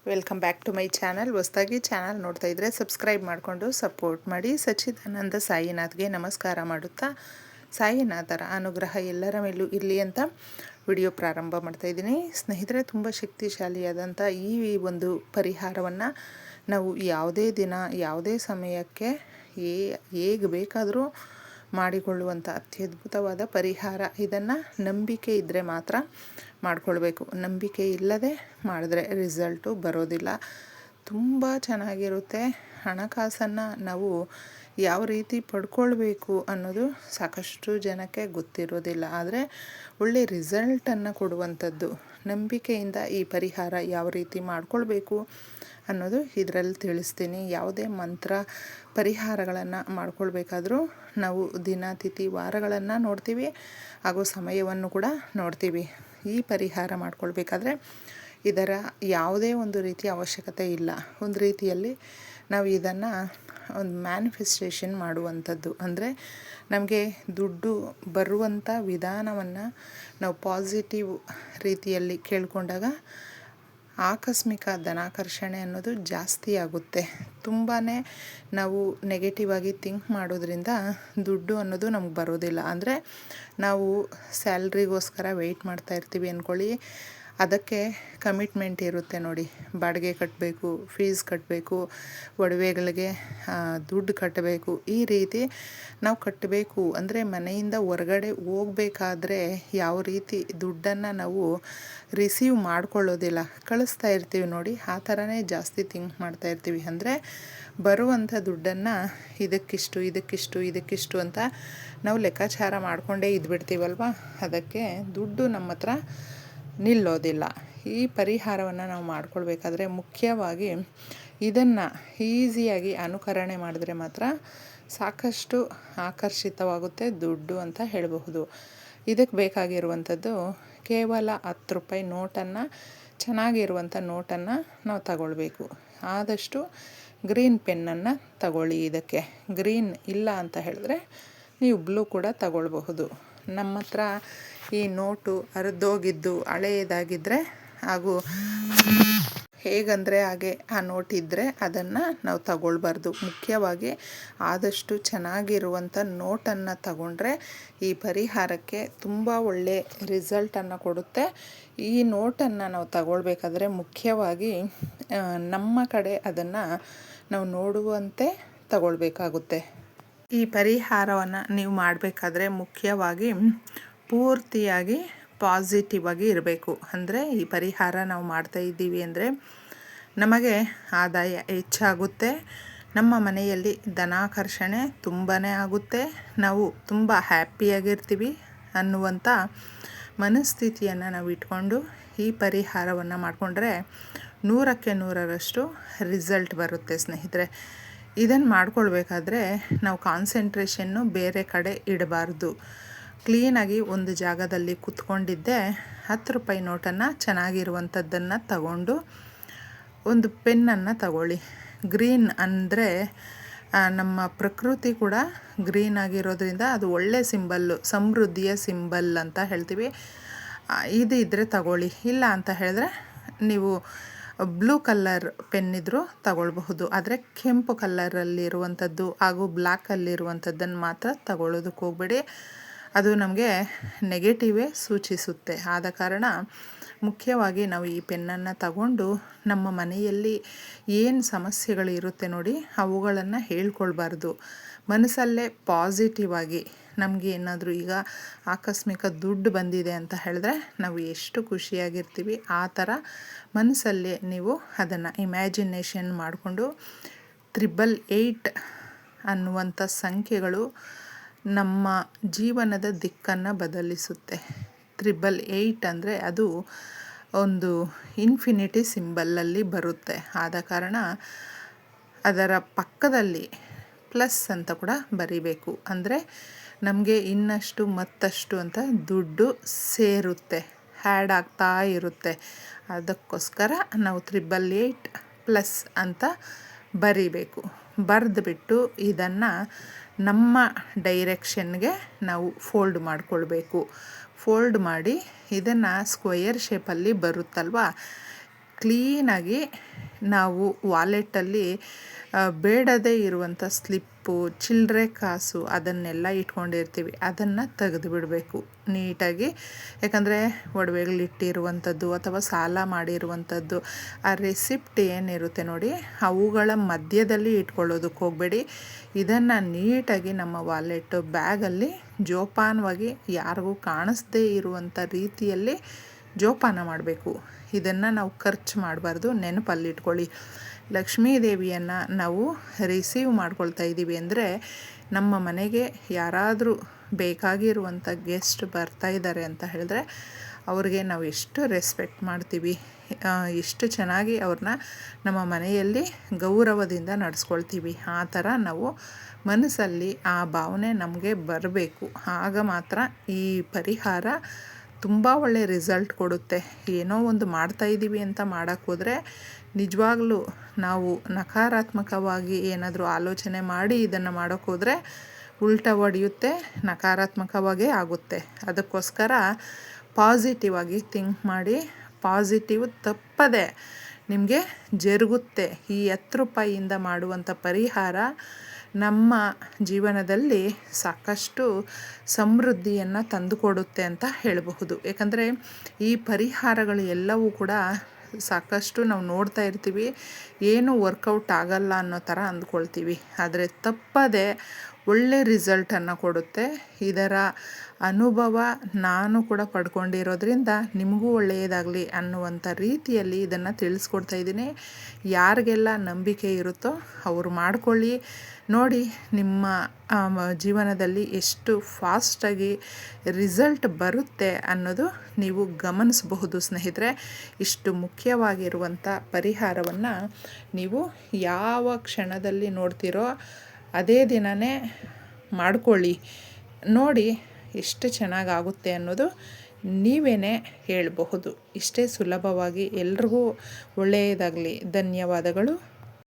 Welcome back to my channel. ಹೊಸದಾಗಿ channel ನೋಡ್ತಾ ಇದ್ದರೆ ಸಬ್ಸ್ಕ್ರೈಬ್ ಮಾಡಿಕೊಂಡು ಸಪೋರ್ಟ್ ಮಾಡಿ. ಸಚ್ಚಿದಾನಂದ ಸಾಯಿನಾಥ್ಗೆ ನಮಸ್ಕಾರ ಮಾಡುತ್ತಾ ಸಾಯಿನಾಥರ ಅನುಗ್ರಹ ಎಲ್ಲರ ಮೇಲೂ ಇರಲಿ ಅಂತ ವಿಡಿಯೋ ಪ್ರಾರಂಭ ಮಾಡ್ತಾ ಇದ್ದೀನಿ. ಸ್ನೇಹಿತರೆ, ತುಂಬ ಶಕ್ತಿಶಾಲಿಯಾದಂಥ ಈ ಒಂದು ಪರಿಹಾರವನ್ನು ನಾವು ಯಾವುದೇ ದಿನ ಯಾವುದೇ ಸಮಯಕ್ಕೆ ಹೇಗೆ ಬೇಕಾದರೂ ಮಾಡಿಕೊಳ್ಳುವಂಥ ಅತ್ಯದ್ಭುತವಾದ ಪರಿಹಾರ. ಇದನ್ನು ನಂಬಿಕೆ ಇದ್ದರೆ ಮಾತ್ರ ಮಾಡಿಕೊಳ್ಬೇಕು. ನಂಬಿಕೆ ಇಲ್ಲದೆ ಮಾಡಿದ್ರೆ ರಿಸಲ್ಟು ಬರೋದಿಲ್ಲ. ತುಂಬ ಚೆನ್ನಾಗಿರುತ್ತೆ. ಹಣಕಾಸನ್ನು ನಾವು ಯಾವ ರೀತಿ ಪಡ್ಕೊಳ್ಬೇಕು ಅನ್ನೋದು ಸಾಕಷ್ಟು ಜನಕ್ಕೆ ಗೊತ್ತಿರೋದಿಲ್ಲ. ಆದರೆ ಒಳ್ಳೆ ರಿಸಲ್ಟನ್ನು ಕೊಡುವಂಥದ್ದು. ನಂಬಿಕೆಯಿಂದ ಈ ಪರಿಹಾರ ಯಾವ ರೀತಿ ಮಾಡ್ಕೊಳ್ಬೇಕು ಅನ್ನೋದು ಇದರಲ್ಲಿ ತಿಳಿಸ್ತೀನಿ. ಯಾವುದೇ ಮಂತ್ರ ಪರಿಹಾರಗಳನ್ನು ಮಾಡ್ಕೊಳ್ಬೇಕಾದ್ರೂ ನಾವು ದಿನ ತಿಥಿ ವಾರಗಳನ್ನು ನೋಡ್ತೀವಿ, ಹಾಗೂ ಸಮಯವನ್ನು ಕೂಡ ನೋಡ್ತೀವಿ. ಈ ಪರಿಹಾರ ಮಾಡ್ಕೊಳ್ಬೇಕಾದ್ರೆ ಇದರ ಯಾವುದೇ ಒಂದು ರೀತಿಯ ಅವಶ್ಯಕತೆ ಇಲ್ಲ. ಒಂದು ರೀತಿಯಲ್ಲಿ ನಾವು ಇದನ್ನು ಒಂದು ಮ್ಯಾನಿಫೆಸ್ಟೇಷನ್ ಮಾಡುವಂಥದ್ದು. ಅಂದರೆ ನಮಗೆ ದುಡ್ಡು ಬರುವಂಥ ವಿಧಾನವನ್ನು ನಾವು ಪಾಸಿಟಿವ್ ರೀತಿಯಲ್ಲಿ ಕೇಳಿಕೊಂಡಾಗ ಆಕಸ್ಮಿಕ ಧನಾಕರ್ಷಣೆ ಅನ್ನೋದು ಜಾಸ್ತಿ ಆಗುತ್ತೆ. ತುಂಬಾ ನಾವು ನೆಗೆಟಿವ್ ಆಗಿ ಥಿಂಕ್ ಮಾಡೋದ್ರಿಂದ ದುಡ್ಡು ಅನ್ನೋದು ನಮ್ಗೆ ಬರೋದಿಲ್ಲ. ಅಂದರೆ ನಾವು ಸ್ಯಾಲ್ರಿಗೋಸ್ಕರ ವೆಯ್ಟ್ ಮಾಡ್ತಾ ಇರ್ತೀವಿ ಅಂದ್ಕೊಳ್ಳಿ. ಅದಕ್ಕೆ ಕಮಿಟ್ಮೆಂಟ್ ಇರುತ್ತೆ ನೋಡಿ. ಬಾಡಿಗೆ ಕಟ್ಟಬೇಕು, ಫೀಸ್ ಕಟ್ಟಬೇಕು, ಒಡವೆಗಳಿಗೆ ದುಡ್ಡು ಕಟ್ಟಬೇಕು. ಈ ರೀತಿ ನಾವು ಕಟ್ಟಬೇಕು. ಅಂದರೆ ಮನೆಯಿಂದ ಹೊರಗಡೆ ಹೋಗಬೇಕಾದ್ರೆ ಯಾವ ರೀತಿ ದುಡ್ಡನ್ನು ನಾವು ರಿಸೀವ್ ಮಾಡ್ಕೊಳ್ಳೋದಿಲ್ಲ, ಕಳಿಸ್ತಾ ಇರ್ತೀವಿ ನೋಡಿ. ಆ ಥರನೇ ಜಾಸ್ತಿ ಥಿಂಕ್ ಮಾಡ್ತಾ ಇರ್ತೀವಿ. ಅಂದರೆ ಬರುವಂಥ ದುಡ್ಡನ್ನು ಇದಕ್ಕಿಷ್ಟು ಅಂತ ನಾವು ಲೆಕ್ಕಾಚಾರ ಮಾಡಿಕೊಂಡೇ ಇದ್ಬಿಡ್ತೀವಲ್ವ. ಅದಕ್ಕೆ ದುಡ್ಡು ನಮ್ಮ ಹತ್ರ ನಿಲ್ಲೋದಿಲ್ಲ. ಈ ಪರಿಹಾರವನ್ನು ನಾವು ಮಾಡ್ಕೊಳ್ಬೇಕಾದ್ರೆ ಮುಖ್ಯವಾಗಿ ಇದನ್ನು ಈಸಿಯಾಗಿ ಅನುಕರಣೆ ಮಾಡಿದ್ರೆ ಮಾತ್ರ ಸಾಕಷ್ಟು ಆಕರ್ಷಿತವಾಗುತ್ತೆ ದುಡ್ಡು ಅಂತ ಹೇಳಬಹುದು. ಇದಕ್ಕೆ ಬೇಕಾಗಿರುವಂಥದ್ದು ಕೇವಲ 10 ರೂಪಾಯಿ ನೋಟನ್ನು, ಚೆನ್ನಾಗಿರುವಂಥ ನೋಟನ್ನು ನಾವು ತಗೊಳ್ಬೇಕು. ಆದಷ್ಟು ಗ್ರೀನ್ ಪೆನ್ನನ್ನು ತಗೊಳ್ಳಿ. ಇದಕ್ಕೆ ಗ್ರೀನ್ ಇಲ್ಲ ಅಂತ ಹೇಳಿದ್ರೆ ನೀವು ಬ್ಲೂ ಕೂಡ ತಗೊಳ್ಬಹುದು. ನಮ್ಮ ಹತ್ರ ಈ ನೋಟು ಹರಿದೋಗಿದ್ದು ಹಳೆಯದಾಗಿದ್ದರೆ, ಹಾಗೂ ಹೇಗಂದರೆ ಹಾಗೆ ಆ ನೋಟಿದ್ದರೆ ಅದನ್ನು ನಾವು ತಗೊಳ್ಬಾರ್ದು. ಮುಖ್ಯವಾಗಿ ಆದಷ್ಟು ಚೆನ್ನಾಗಿರುವಂಥ ನೋಟನ್ನು ತಗೊಂಡ್ರೆ ಈ ಪರಿಹಾರಕ್ಕೆ ತುಂಬ ಒಳ್ಳೆ ರಿಸಲ್ಟನ್ನು ಕೊಡುತ್ತೆ. ಈ ನೋಟನ್ನು ನಾವು ತಗೊಳ್ಬೇಕಾದ್ರೆ ಮುಖ್ಯವಾಗಿ ನಮ್ಮ ಕಡೆ ಅದನ್ನು ನಾವು ನೋಡುವಂತೆ ತಗೊಳ್ಬೇಕಾಗುತ್ತೆ. ಈ ಪರಿಹಾರವನ್ನು ನೀವು ಮಾಡಬೇಕಾದ್ರೆ ಮುಖ್ಯವಾಗಿ ಪೂರ್ತಿಯಾಗಿ ಪಾಸಿಟಿವ್ ಆಗಿ ಇರಬೇಕು. ಅಂದರೆ ಈ ಪರಿಹಾರ ನಾವು ಮಾಡ್ತಾ ಇದ್ದೀವಿ ಅಂದರೆ ನಮಗೆ ಆದಾಯ ಹೆಚ್ಚಾಗುತ್ತೆ, ನಮ್ಮ ಮನೆಯಲ್ಲಿ ಧನಾಕರ್ಷಣೆ ತುಂಬಾ ಆಗುತ್ತೆ, ನಾವು ತುಂಬ ಹ್ಯಾಪಿಯಾಗಿರ್ತೀವಿ ಅನ್ನುವಂಥ ಮನಸ್ಥಿತಿಯನ್ನು ನಾವು ಇಟ್ಕೊಂಡು ಈ ಪರಿಹಾರವನ್ನು ಮಾಡಿಕೊಂಡ್ರೆ 100ಕ್ಕೆ 100ರಷ್ಟು ರಿಸಲ್ಟ್ ಬರುತ್ತೆ. ಸ್ನೇಹಿತರೆ, ಇದನ್ನು ಮಾಡ್ಕೊಳ್ಬೇಕಾದ್ರೆ ನಾವು ಕಾನ್ಸಂಟ್ರೇಷನ್ನು ಬೇರೆ ಕಡೆ ಇಡಬಾರ್ದು. ಕ್ಲೀನಾಗಿ ಒಂದು ಜಾಗದಲ್ಲಿ ಕೂತ್ಕೊಂಡಿದ್ದೆ 10 ರೂಪಾಯಿ ನೋಟನ್ನು ಚೆನ್ನಾಗಿರುವಂಥದ್ದನ್ನು ತಗೊಂಡು ಒಂದು ಪೆನ್ನನ್ನು ತಗೊಳ್ಳಿ. ಗ್ರೀನ್ ಅಂದರೆ ನಮ್ಮ ಪ್ರಕೃತಿ ಕೂಡ ಗ್ರೀನ್ ಆಗಿರೋದ್ರಿಂದ ಅದು ಒಳ್ಳೆ ಸಿಂಬಲ್ಲು, ಸಮೃದ್ಧಿಯ ಸಿಂಬಲ್ ಅಂತ ಹೇಳ್ತೀವಿ. ಇದು ಇದ್ದರೆ ತಗೊಳ್ಳಿ. ಇಲ್ಲ ಅಂತ ಹೇಳಿದ್ರೆ ನೀವು ಬ್ಲೂ ಕಲರ್ ಪೆನ್ನಿದ್ರೂ ತಗೊಳ್ಬಹುದು. ಆದರೆ ಕೆಂಪು ಕಲ್ಲರಲ್ಲಿರುವಂಥದ್ದು ಹಾಗೂ ಬ್ಲ್ಯಾಕಲ್ಲಿರುವಂಥದ್ದನ್ನು ಮಾತ್ರ ತಗೊಳ್ಳೋದಕ್ಕೆ ಹೋಗಬೇಡಿ. ಅದು ನಮಗೆ ನೆಗೆಟಿವೇ ಸೂಚಿಸುತ್ತೆ. ಆದ ಕಾರಣ ಮುಖ್ಯವಾಗಿ ನಾವು ಈ ಪೆನ್ನನ್ನು ತಗೊಂಡು ನಮ್ಮ ಮನೆಯಲ್ಲಿ ಏನು ಸಮಸ್ಯೆಗಳು ಇರುತ್ತೆ ನೋಡಿ, ಅವುಗಳನ್ನು ಹೇಳ್ಕೊಳ್ಬಾರ್ದು. ಮನಸ್ಸಲ್ಲೇ ಪಾಸಿಟಿವ್ ಆಗಿ ನಮಗೆ ಏನಾದರೂ ಈಗ ಆಕಸ್ಮಿಕ ದುಡ್ಡು ಬಂದಿದೆ ಅಂತ ಹೇಳಿದ್ರೆ ನಾವು ಎಷ್ಟು ಖುಷಿಯಾಗಿರ್ತೀವಿ, ಆ ಥರ ಮನಸ್ಸಲ್ಲೇ ನೀವು ಅದನ್ನು ಇಮ್ಯಾಜಿನೇಷನ್ ಮಾಡಿಕೊಂಡು 888 ಅನ್ನುವಂಥ ಸಂಖ್ಯೆಗಳು ನಮ್ಮ ಜೀವನದ ದಿಕ್ಕನ್ನು ಬದಲಿಸುತ್ತೆ. 888 ಅಂದರೆ ಅದು ಒಂದು ಇನ್ಫಿನಿಟಿ ಸಿಂಬಲ್ಲಲ್ಲಿ ಬರುತ್ತೆ. ಆದ ಕಾರಣ ಅದರ ಪಕ್ಕದಲ್ಲಿ ಪ್ಲಸ್ ಅಂತ ಕೂಡ ಬರಿಬೇಕು. ಅಂದರೆ ನಮಗೆ ಇನ್ನಷ್ಟು ಮತ್ತಷ್ಟು ಅಂತ ದುಡ್ಡು ಸೇರುತ್ತೆ, ಆ್ಯಡ್ ಆಗ್ತಾ ಇರುತ್ತೆ. ಅದಕ್ಕೋಸ್ಕರ ನಾವು 888 ಪ್ಲಸ್ ಅಂತ ಬರಿಬೇಕು. ಬರೆದುಬಿಟ್ಟು ಇದನ್ನು ನಮ್ಮ ಡೈರೆಕ್ಷನ್ಗೆ ನಾವು ಫೋಲ್ಡ್ ಮಾಡಿಕೊಳ್ಬೇಕು. ಫೋಲ್ಡ್ ಮಾಡಿ ಇದನ್ನು ಸ್ಕ್ವಯರ್ ಶೇಪಲ್ಲಿ ಬರುತ್ತಲ್ವ, ಕ್ಲೀನಾಗಿ ನಾವು ವಾಲೆಟಲ್ಲಿ ಬೇಡದೇ ಇರುವಂಥ ಸ್ಲಿಪ್ಪು, ಚಿಲ್ಲರೆ ಕಾಸು ಅದನ್ನೆಲ್ಲ ಇಟ್ಕೊಂಡಿರ್ತೀವಿ. ಅದನ್ನು ತೆಗೆದು ಬಿಡಬೇಕು ನೀಟಾಗಿ. ಯಾಕಂದರೆ ಒಡವೆಗಳಿಟ್ಟಿರುವಂಥದ್ದು ಅಥವಾ ಸಾಲ ಮಾಡಿರುವಂಥದ್ದು ಆ ರೆಸಿಪ್ಟ್ ಏನಿರುತ್ತೆ ನೋಡಿ, ಅವುಗಳ ಮಧ್ಯದಲ್ಲಿ ಇಟ್ಕೊಳ್ಳೋದಕ್ಕೆ ಹೋಗಬೇಡಿ. ಇದನ್ನು ನೀಟಾಗಿ ನಮ್ಮ ವಾಲೆಟ್ಟು ಬ್ಯಾಗಲ್ಲಿ ಜೋಪಾನವಾಗಿ ಯಾರಿಗೂ ಕಾಣಿಸ್ದೇ ಇರುವಂಥ ರೀತಿಯಲ್ಲಿ ಜೋಪಾನ ಮಾಡಬೇಕು. ಇದನ್ನು ನಾವು ಖರ್ಚು ಮಾಡಬಾರ್ದು, ನೆನಪಲ್ಲಿಟ್ಕೊಳ್ಳಿ. ಲಕ್ಷ್ಮೀ ದೇವಿಯನ್ನು ನಾವು ರಿಸೀವ್ ಮಾಡ್ಕೊಳ್ತಾ ಇದ್ದೀವಿ ಅಂದರೆ ನಮ್ಮ ಮನೆಗೆ ಯಾರಾದರೂ ಬೇಕಾಗಿರುವಂಥ ಗೆಸ್ಟ್ ಬರ್ತಾ ಇದ್ದಾರೆ ಅಂತ ಹೇಳಿದ್ರೆ ಅವ್ರಿಗೆ ನಾವು ಎಷ್ಟು ರೆಸ್ಪೆಕ್ಟ್ ಮಾಡ್ತೀವಿ, ಎಷ್ಟು ಚೆನ್ನಾಗಿ ಅವ್ರನ್ನ ನಮ್ಮ ಮನೆಯಲ್ಲಿ ಗೌರವದಿಂದ ನಡೆಸ್ಕೊಳ್ತೀವಿ. ಆ ಥರ ನಾವು ಮನಸ್ಸಲ್ಲಿ ಆ ಭಾವನೆ ನಮಗೆ ಬರಬೇಕು. ಆಗ ಮಾತ್ರ ಈ ಪರಿಹಾರ ತುಂಬ ಒಳ್ಳೆಯ ರಿಸಲ್ಟ್ ಕೊಡುತ್ತೆ. ಏನೋ ಒಂದು ಮಾಡ್ತಾಯಿದ್ದೀವಿ ಅಂತ ಮಾಡೋಕ್ಕೆ ಹೋದರೆ ನಿಜವಾಗ್ಲೂ ನಾವು ನಕಾರಾತ್ಮಕವಾಗಿ ಏನಾದರೂ ಆಲೋಚನೆ ಮಾಡಿ ಇದನ್ನು ಮಾಡೋಕ್ಕೆ ಹೋದರೆ ಉಲ್ಟಾ ಹೊಡೆಯುತ್ತೆ, ನಕಾರಾತ್ಮಕವಾಗೇ ಆಗುತ್ತೆ. ಅದಕ್ಕೋಸ್ಕರ ಪಾಸಿಟಿವ್ ಆಗಿ ಥಿಂಕ್ ಮಾಡಿ, ಪಾಸಿಟಿವ್ ತಪ್ಪದೆ ನಿಮಗೆ ಜರುಗುತ್ತೆ. ಈ 10 ರೂಪಾಯಿಯಿಂದ ಮಾಡುವಂಥ ಪರಿಹಾರ ನಮ್ಮ ಜೀವನದಲ್ಲಿ ಸಾಕಷ್ಟು ಸಮೃದ್ಧಿಯನ್ನು ತಂದುಕೊಡುತ್ತೆ ಅಂತ ಹೇಳಬಹುದು. ಯಾಕಂದರೆ ಈ ಪರಿಹಾರಗಳು ಎಲ್ಲವೂ ಕೂಡ ಸಾಕಷ್ಟು ನಾವು ನೋಡ್ತಾ ಇರ್ತೀವಿ, ಏನು ವರ್ಕೌಟ್ ಆಗಲ್ಲ ಅನ್ನೋ ಥರ ಅಂದ್ಕೊಳ್ತೀವಿ. ಆದರೆ ತಪ್ಪದೆ ಒಳ್ಳೆ ರಿಸಲ್ಟನ್ನು ಕೊಡುತ್ತೆ. ಇದರ ಅನುಭವ ನಾನು ಕೂಡ ಪಡ್ಕೊಂಡಿರೋದ್ರಿಂದ ನಿಮಗೂ ಒಳ್ಳೆಯದಾಗಲಿ ಅನ್ನುವಂಥ ರೀತಿಯಲ್ಲಿ ಇದನ್ನು ತಿಳಿಸ್ಕೊಡ್ತಾ ಇದ್ದೀನಿ. ಯಾರಿಗೆಲ್ಲ ನಂಬಿಕೆ ಇರುತ್ತೋ ಅವರು ಮಾಡ್ಕೊಳ್ಳಿ. ನೋಡಿ ನಿಮ್ಮ ಜೀವನದಲ್ಲಿ ಎಷ್ಟು ಫಾಸ್ಟಾಗಿ ರಿಸಲ್ಟ್ ಬರುತ್ತೆ ಅನ್ನೋದು ನೀವು ಗಮನಿಸಬಹುದು ಸ್ನೇಹಿತರೆ. ಇಷ್ಟು ಮುಖ್ಯವಾಗಿರುವಂಥ ಪರಿಹಾರವನ್ನು ನೀವು ಯಾವ ಕ್ಷಣದಲ್ಲಿ ನೋಡ್ತೀರೋ ಅದೇ ದಿನವೇ ಮಾಡ್ಕೊಳ್ಳಿ. ನೋಡಿ ಎಷ್ಟು ಚೆನ್ನಾಗಾಗುತ್ತೆ ಅನ್ನೋದು ನೀವೇ ಹೇಳಬಹುದು. ಇಷ್ಟೇ ಸುಲಭವಾಗಿ ಎಲ್ರಿಗೂ ಒಳ್ಳೆಯದಾಗಲಿ. ಧನ್ಯವಾದಗಳು.